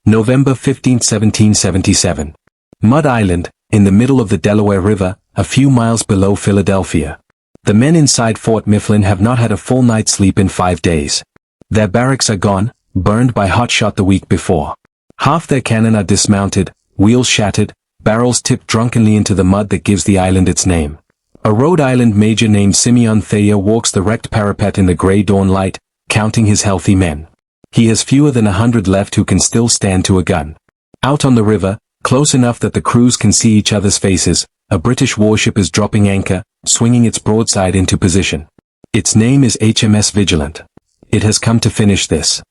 November 15, 1777. Mud Island, in the middle of the Delaware River, a few miles below Philadelphia. The men inside Fort Mifflin have not had a full night's sleep in 5 days. Their barracks are gone, burned by hot shot the week before. Half their cannon are dismounted, wheels shattered, barrels tipped drunkenly into the mud that gives the island its name. A Rhode Island major named Simeon Thayer walks the wrecked parapet in the gray dawn light, counting his healthy men. He has fewer than 100 left who can still stand to a gun. Out on the river, close enough that the crews can see each other's faces, a British warship is dropping anchor, swinging its broadside into position. Its name is HMS Vigilant. It has come to finish this.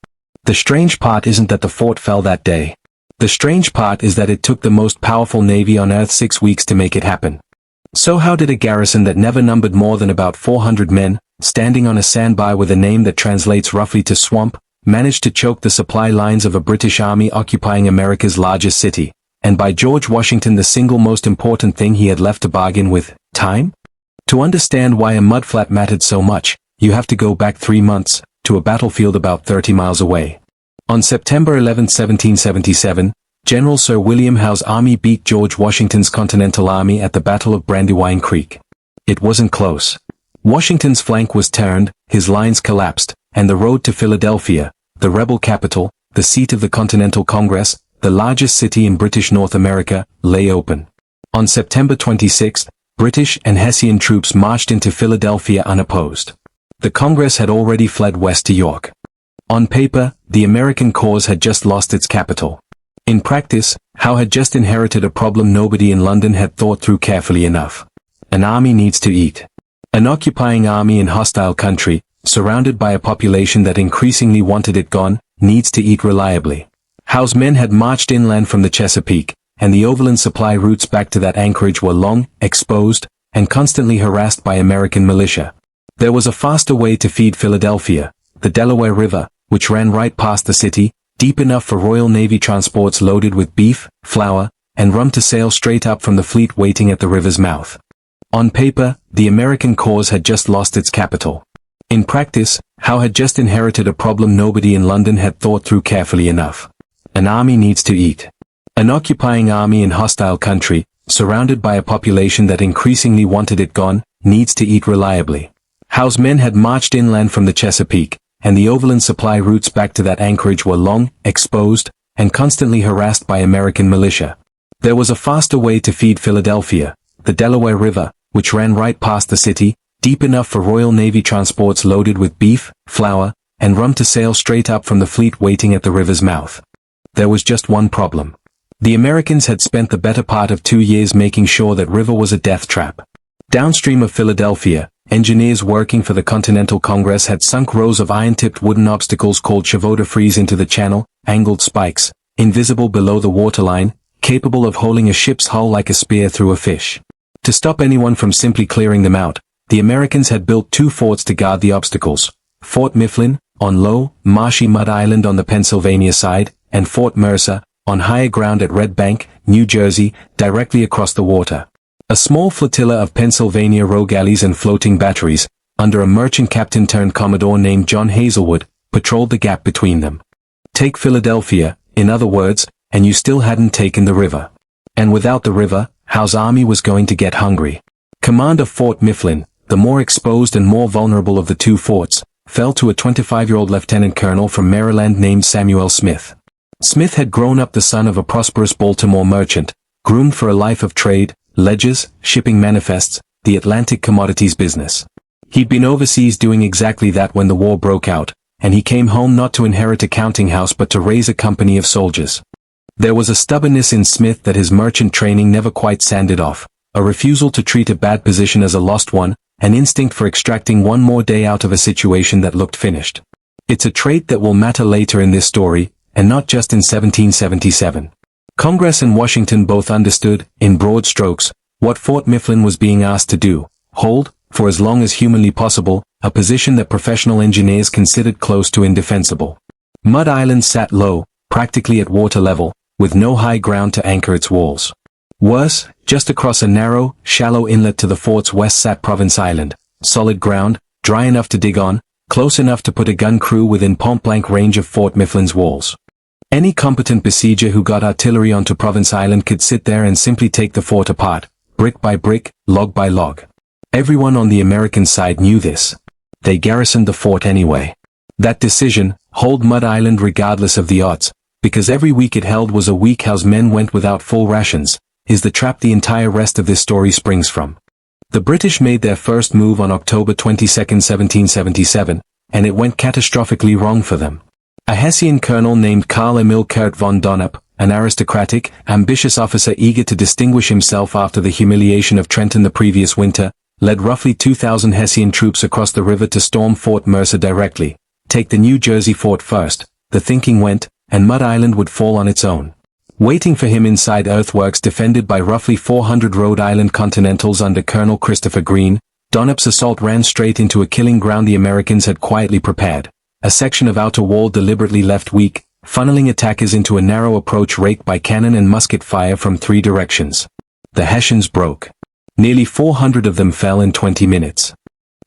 The strange part isn't that the fort fell that day. The strange part is that it took the most powerful navy on Earth 6 weeks to make it happen. So how did a garrison that never numbered more than about 400 men, standing on a sandbar with a name that translates roughly to swamp, manage to choke the supply lines of a British army occupying America's largest city, and by George Washington the single most important thing he had left to bargain with, time? To understand why a mudflat mattered so much, you have to go back 3 months, to a battlefield about 30 miles away. On September 11, 1777, General Sir William Howe's army beat George Washington's Continental Army at the Battle of Brandywine Creek. It wasn't close. Washington's flank was turned, his lines collapsed, and the road to Philadelphia, the rebel capital, the seat of the Continental Congress, the largest city in British North America, lay open. On September 26, British and Hessian troops marched into Philadelphia unopposed. The Congress had already fled west to York. On paper, the American cause had just lost its capital. In practice, Howe had just inherited a problem nobody in London had thought through carefully enough. An army needs to eat. An occupying army in hostile country, surrounded by a population that increasingly wanted it gone, needs to eat reliably. Howe's men had marched inland from the Chesapeake, and the overland supply routes back to that anchorage were long, exposed, and constantly harassed by American militia. There was a faster way to feed Philadelphia, the Delaware River, which ran right past the city, deep enough for Royal Navy transports loaded with beef, flour, and rum to sail straight up from the fleet waiting at the river's mouth. On paper, the American cause had just lost its capital. In practice, Howe had just inherited a problem nobody in London had thought through carefully enough. An army needs to eat. An occupying army in hostile country, surrounded by a population that increasingly wanted it gone, needs to eat reliably. Howe's men had marched inland from the Chesapeake, and the overland supply routes back to that anchorage were long, exposed, and constantly harassed by American militia. There was a faster way to feed Philadelphia, the Delaware River, which ran right past the city, deep enough for Royal Navy transports loaded with beef, flour, and rum to sail straight up from the fleet waiting at the river's mouth. There was just one problem. The Americans had spent the better part of 2 years making sure that river was a death trap. Downstream of Philadelphia, engineers working for the Continental Congress had sunk rows of iron-tipped wooden obstacles called chevaux de frise into the channel, angled spikes, invisible below the waterline, capable of holding a ship's hull like a spear through a fish. To stop anyone from simply clearing them out, the Americans had built 2 forts to guard the obstacles: Fort Mifflin, on low, marshy Mud Island on the Pennsylvania side, and Fort Mercer, on higher ground at Red Bank, New Jersey, directly across the water. A small flotilla of Pennsylvania rogue galleys and floating batteries, under a merchant captain turned commodore named John Hazelwood, patrolled the gap between them. Take Philadelphia, in other words, and you still hadn't taken the river. And without the river, Howe's army was going to get hungry. Command of Fort Mifflin, the more exposed and more vulnerable of the 2 forts, fell to a 25-year-old lieutenant colonel from Maryland named Samuel Smith. Smith had grown up the son of a prosperous Baltimore merchant, groomed for a life of trade, ledgers, shipping manifests, the Atlantic commodities business. He'd been overseas doing exactly that when the war broke out, and he came home not to inherit a counting house but to raise a company of soldiers. There was a stubbornness in Smith that his merchant training never quite sanded off, a refusal to treat a bad position as a lost one, an instinct for extracting one more day out of a situation that looked finished. It's a trait that will matter later in this story, and not just in 1777. Congress and Washington both understood, in broad strokes, what Fort Mifflin was being asked to do: hold, for as long as humanly possible, a position that professional engineers considered close to indefensible. Mud Island sat low, practically at water level, with no high ground to anchor its walls. Worse, just across a narrow, shallow inlet to the fort's west sat Province Island, solid ground, dry enough to dig on, close enough to put a gun crew within point-blank range of Fort Mifflin's walls. Any competent besieger who got artillery onto Province Island could sit there and simply take the fort apart, brick by brick, log by log. Everyone on the American side knew this. They garrisoned the fort anyway. That decision, hold Mud Island regardless of the odds, because every week it held was a week whose men went without full rations, is the trap the entire rest of this story springs from. The British made their first move on October 22, 1777, and it went catastrophically wrong for them. A Hessian colonel named Karl Emil Kurt von Donop, an aristocratic, ambitious officer eager to distinguish himself after the humiliation of Trenton the previous winter, led roughly 2,000 Hessian troops across the river to storm Fort Mercer directly, take the New Jersey fort first, the thinking went, and Mud Island would fall on its own. Waiting for him inside earthworks defended by roughly 400 Rhode Island Continentals under Colonel Christopher Greene, Donop's assault ran straight into a killing ground the Americans had quietly prepared. A section of outer wall deliberately left weak, funneling attackers into a narrow approach raked by cannon and musket fire from 3 directions. The Hessians broke. Nearly 400 of them fell in 20 minutes.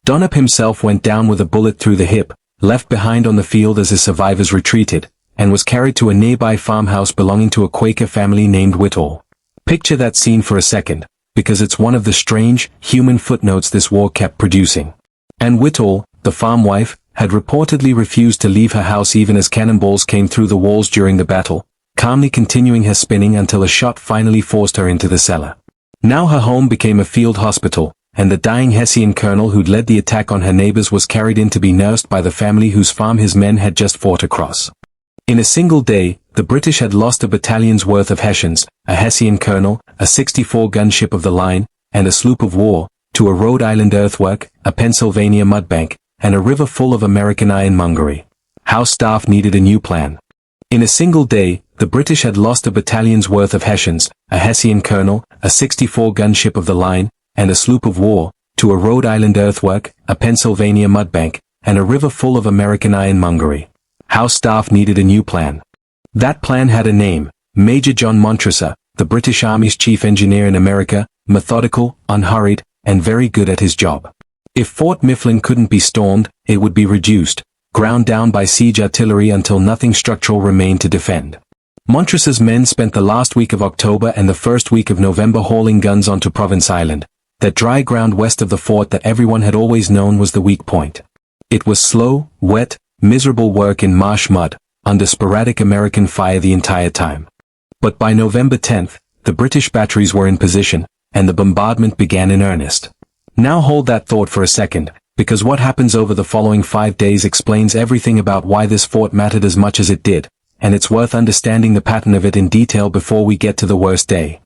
Donop himself went down with a bullet through the hip, left behind on the field as his survivors retreated, and was carried to a nearby farmhouse belonging to a Quaker family named Whitall. Picture that scene for a second, because it's one of the strange, human footnotes this war kept producing. And Whitall, the farm wife, had reportedly refused to leave her house even as cannonballs came through the walls during the battle, calmly continuing her spinning until a shot finally forced her into the cellar. Now her home became a field hospital, and the dying Hessian colonel who'd led the attack on her neighbors was carried in to be nursed by the family whose farm his men had just fought across. In a single day, the British had lost a battalion's worth of Hessians, a Hessian colonel, a 64-gun ship of the line, and a sloop of war, to a Rhode Island earthwork, a Pennsylvania mudbank, and a river full of American ironmongery. House staff needed a new plan. In a single day, the British had lost a battalion's worth of Hessians, a Hessian colonel, a 64-gun ship of the line, and a sloop of war, to a Rhode Island earthwork, a Pennsylvania mudbank, and a river full of American ironmongery. House staff needed a new plan. That plan had a name, Major John Montresor, the British Army's chief engineer in America, methodical, unhurried, and very good at his job. If Fort Mifflin couldn't be stormed, it would be reduced, ground down by siege artillery until nothing structural remained to defend. Montresor's men spent the last week of October and the first week of November hauling guns onto Province Island, that dry ground west of the fort that everyone had always known was the weak point. It was slow, wet, miserable work in marsh mud, under sporadic American fire the entire time. But by November 10th, the British batteries were in position, and the bombardment began in earnest. Now hold that thought for a second, because what happens over the following 5 days explains everything about why this fort mattered as much as it did, and it's worth understanding the pattern of it in detail before we get to the worst day.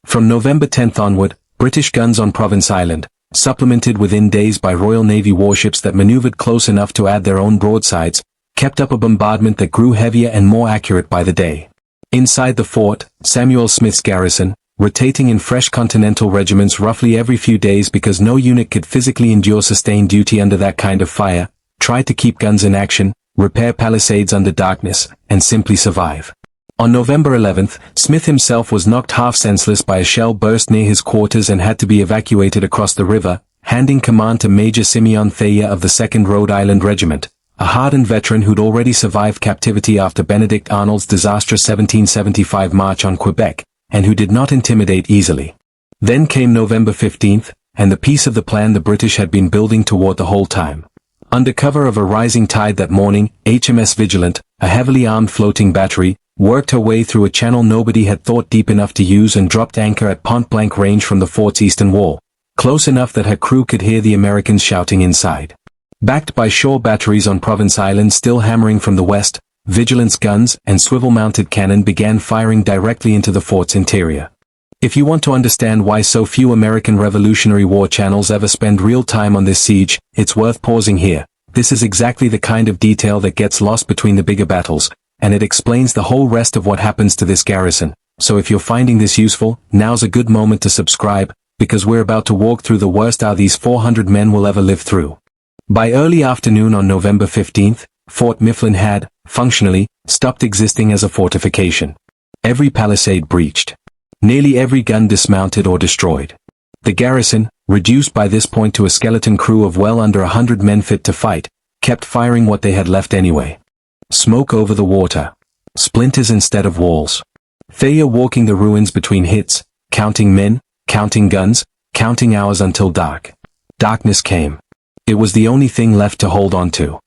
From November 10th onward, British guns on Province Island, supplemented within days by Royal Navy warships that maneuvered close enough to add their own broadsides, kept up a bombardment that grew heavier and more accurate by the day. Inside the fort, Samuel Smith's garrison, rotating in fresh Continental regiments roughly every few days because no unit could physically endure sustained duty under that kind of fire, tried to keep guns in action, repair palisades under darkness, and simply survive. On November 11th, Smith himself was knocked half senseless by a shell burst near his quarters and had to be evacuated across the river, handing command to Major Simeon Thayer of the 2nd Rhode Island Regiment, a hardened veteran who'd already survived captivity after Benedict Arnold's disastrous 1775 march on Quebec, and who did not intimidate easily. Then came November 15th, and the piece of the plan the British had been building toward the whole time. Under cover of a rising tide that morning, HMS Vigilant, a heavily armed floating battery, worked her way through a channel nobody had thought deep enough to use and dropped anchor at point-blank range from the fort's eastern wall, close enough that her crew could hear the Americans shouting inside. Backed by shore batteries on Province Island still hammering from the west, Vigilant's guns and swivel-mounted cannon began firing directly into the fort's interior. If you want to understand why so few American Revolutionary War channels ever spend real time on this siege, it's worth pausing here. This is exactly the kind of detail that gets lost between the bigger battles, and it explains the whole rest of what happens to this garrison. So if you're finding this useful, now's a good moment to subscribe, because we're about to walk through the worst these 400 men will ever live through. By early afternoon on November 15th, Fort Mifflin had, functionally, stopped existing as a fortification. Every palisade breached. Nearly every gun dismounted or destroyed. The garrison, reduced by this point to a skeleton crew of well under 100 men fit to fight, kept firing what they had left anyway. Smoke over the water. Splinters instead of walls. Thayer walking the ruins between hits, counting men, counting guns, counting hours until dark. Darkness came. It was the only thing left to hold on to.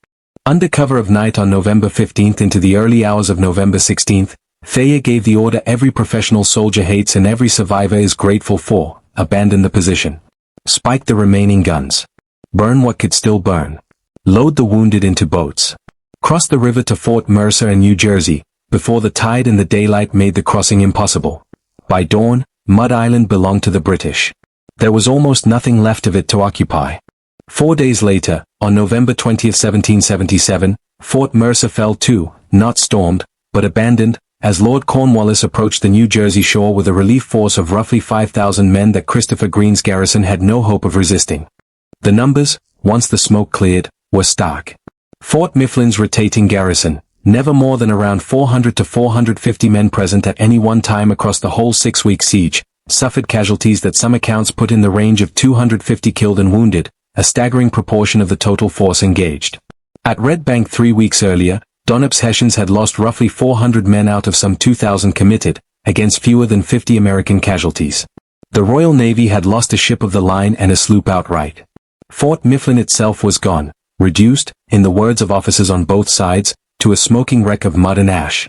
Under cover of night on November 15th into the early hours of November 16th, Thayer gave the order every professional soldier hates and every survivor is grateful for: abandon the position. Spike the remaining guns. Burn what could still burn. Load the wounded into boats. Cross the river to Fort Mercer in New Jersey, before the tide and the daylight made the crossing impossible. By dawn, Mud Island belonged to the British. There was almost nothing left of it to occupy. 4 days later, on November 20, 1777, Fort Mercer fell too, not stormed, but abandoned, as Lord Cornwallis approached the New Jersey shore with a relief force of roughly 5,000 men that Christopher Greene's garrison had no hope of resisting. The numbers, once the smoke cleared, were stark. Fort Mifflin's rotating garrison, never more than around 400 to 450 men present at any one time across the whole 6-week siege, suffered casualties that some accounts put in the range of 250 killed and wounded, a staggering proportion of the total force engaged. At Red Bank 3 weeks earlier, Donop's Hessians had lost roughly 400 men out of some 2,000 committed, against fewer than 50 American casualties. The Royal Navy had lost a ship of the line and a sloop outright. Fort Mifflin itself was gone, reduced, in the words of officers on both sides, to a smoking wreck of mud and ash.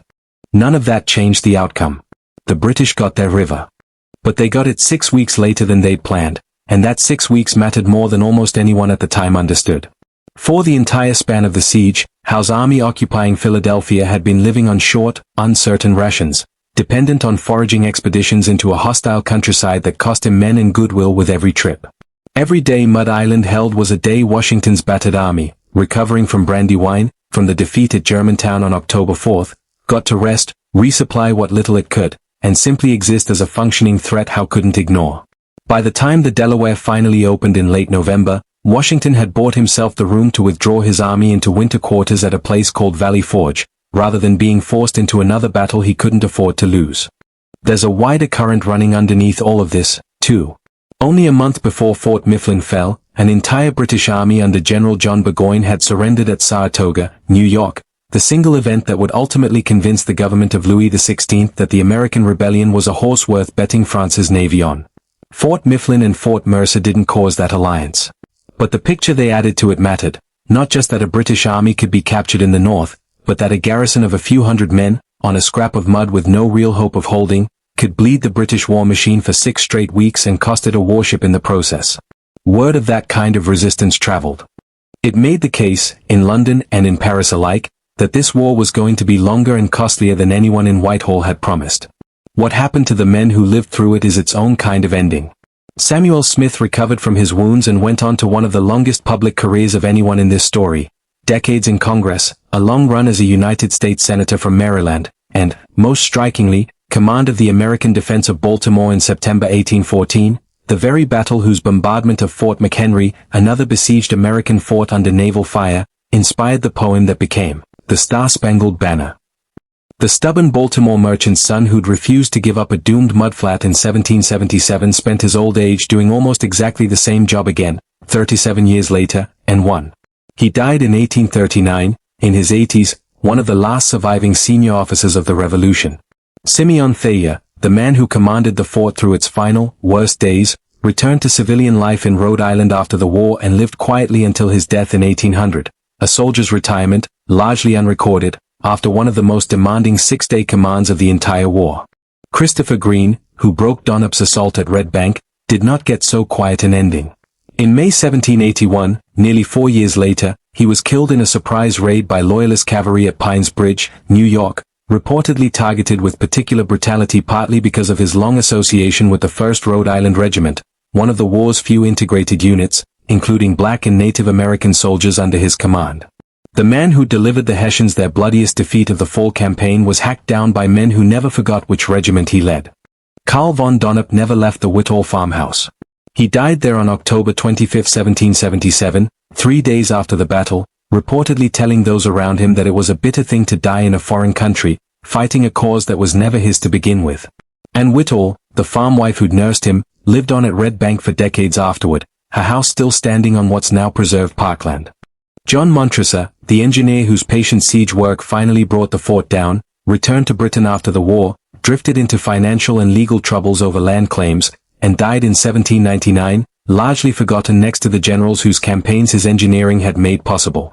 None of that changed the outcome. The British got their river. But they got it 6 weeks later than they'd planned, and that 6 weeks mattered more than almost anyone at the time understood. For the entire span of the siege, Howe's army occupying Philadelphia had been living on short, uncertain rations, dependent on foraging expeditions into a hostile countryside that cost him men and goodwill with every trip. Every day Mud Island held was a day Washington's battered army, recovering from Brandywine, from the defeat at Germantown on October 4th, got to rest, resupply what little it could, and simply exist as a functioning threat Howe couldn't ignore. By the time the Delaware finally opened in late November, Washington had bought himself the room to withdraw his army into winter quarters at a place called Valley Forge, rather than being forced into another battle he couldn't afford to lose. There's a wider current running underneath all of this, too. Only a month before Fort Mifflin fell, an entire British army under General John Burgoyne had surrendered at Saratoga, New York, the single event that would ultimately convince the government of Louis XVI that the American rebellion was a horse worth betting France's navy on. Fort Mifflin and Fort Mercer didn't cause that alliance. But the picture they added to it mattered, not just that a British army could be captured in the north, but that a garrison of a few hundred men, on a scrap of mud with no real hope of holding, could bleed the British war machine for 6 straight weeks and cost it a warship in the process. Word of that kind of resistance traveled. It made the case, in London and in Paris alike, that this war was going to be longer and costlier than anyone in Whitall had promised. What happened to the men who lived through it is its own kind of ending. Samuel Smith recovered from his wounds and went on to one of the longest public careers of anyone in this story, decades in Congress, a long run as a United States Senator from Maryland, and, most strikingly, command of the American defense of Baltimore in September 1814, the very battle whose bombardment of Fort McHenry, another besieged American fort under naval fire, inspired the poem that became The Star-Spangled Banner. The stubborn Baltimore merchant's son who'd refused to give up a doomed mudflat in 1777 spent his old age doing almost exactly the same job again, 37 years later, and won. He died in 1839, in his 80s, one of the last surviving senior officers of the Revolution. Simeon Thayer, the man who commanded the fort through its final, worst days, returned to civilian life in Rhode Island after the war and lived quietly until his death in 1800, a soldier's retirement, largely unrecorded, after one of the most demanding 6-day commands of the entire war. Christopher Greene, who broke Donop's assault at Red Bank, did not get so quiet an ending. In May 1781, nearly 4 years later, he was killed in a surprise raid by Loyalist cavalry at Pines Bridge, New York, reportedly targeted with particular brutality partly because of his long association with the 1st Rhode Island Regiment, one of the war's few integrated units, including black and Native American soldiers under his command. The man who delivered the Hessians their bloodiest defeat of the fall campaign was hacked down by men who never forgot which regiment he led. Carl von Donop never left the Whitall farmhouse. He died there on October 25, 1777, 3 days after the battle, reportedly telling those around him that it was a bitter thing to die in a foreign country, fighting a cause that was never his to begin with. And Whitall, the farm wife who'd nursed him, lived on at Red Bank for decades afterward, her house still standing on what's now preserved parkland. John Montresor, the engineer whose patient siege work finally brought the fort down, returned to Britain after the war, drifted into financial and legal troubles over land claims, and died in 1799, largely forgotten next to the generals whose campaigns his engineering had made possible.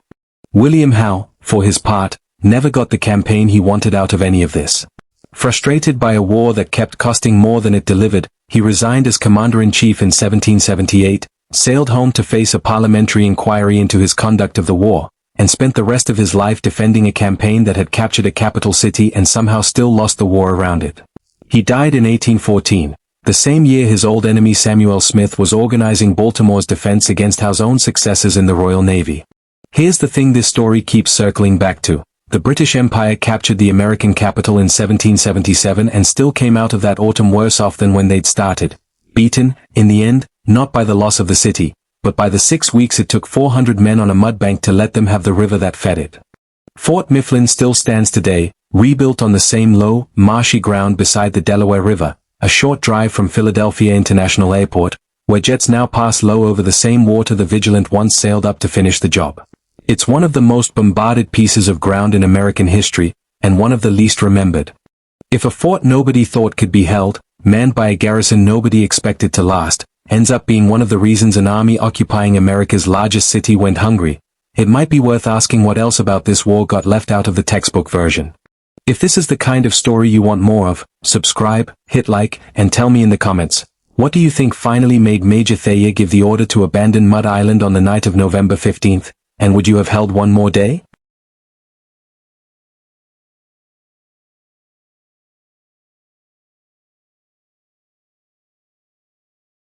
William Howe, for his part, never got the campaign he wanted out of any of this. Frustrated by a war that kept costing more than it delivered, he resigned as commander-in-chief in 1778, sailed home to face a parliamentary inquiry into his conduct of the war, and spent the rest of his life defending a campaign that had captured a capital city and somehow still lost the war around it. He died in 1814, the same year his old enemy Samuel Smith was organizing Baltimore's defense against Howe's own successors in the Royal Navy. Here's the thing this story keeps circling back to. The British Empire captured the American capital in 1777 and still came out of that autumn worse off than when they'd started. Beaten, in the end, not by the loss of the city, but by the 6 weeks it took 400 men on a mudbank to let them have the river that fed it. Fort Mifflin still stands today, rebuilt on the same low, marshy ground beside the Delaware River, a short drive from Philadelphia International Airport, where jets now pass low over the same water the Vigilant once sailed up to finish the job. It's one of the most bombarded pieces of ground in American history, and one of the least remembered. If a fort nobody thought could be held, manned by a garrison nobody expected to last, ends up being one of the reasons an army occupying America's largest city went hungry, it might be worth asking what else about this war got left out of the textbook version. If this is the kind of story you want more of, subscribe, hit like, and tell me in the comments, what do you think finally made Major Thayer give the order to abandon Mud Island on the night of November 15th, and would you have held one more day?